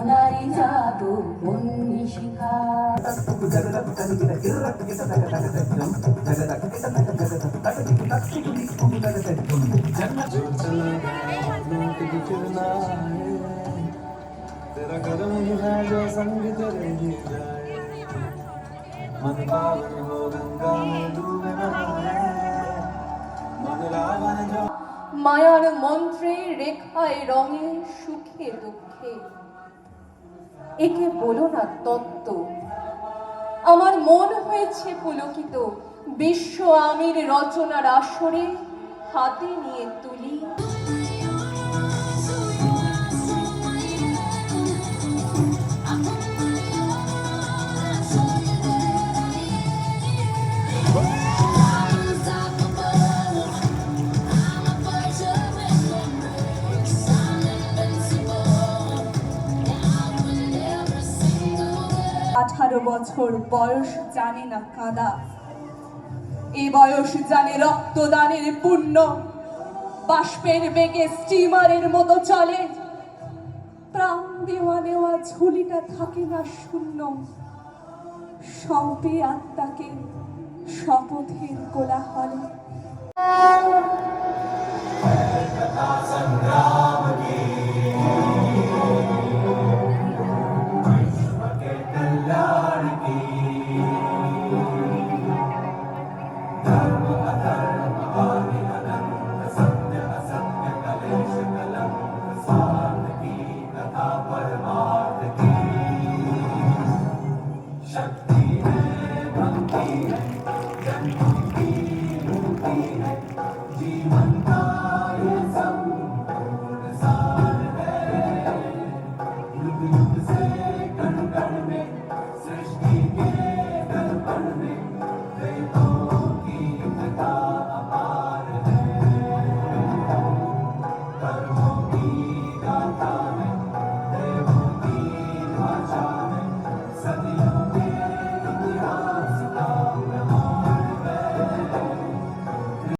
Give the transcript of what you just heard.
নারী জাদু বন্যী শিখা तेरा करम ही है जो संग तेरे ही जाए मन पावन हो गंगा में डूबे नहाए मन रावण जो মায়ার মন্ত্রে রেখায় রঙে সুখে দুঃখে একে বলো না তত্ত্ব আমার মন হয়েছে পুলকিত বিশ্ব আমির রচনার আসরে হাতে নিয়ে তুলি বছর বয়স জানে না কাদা এই বয়স জানে রক্তদানের পুণ্য বাষ্পের বেগে স্টিমারের মতো চলে প্রাণ দেওয়া নেওয়া ঝুলিটা থাকে না শূন্য সবে আত্মাকে শপথের কোলাহলে सदी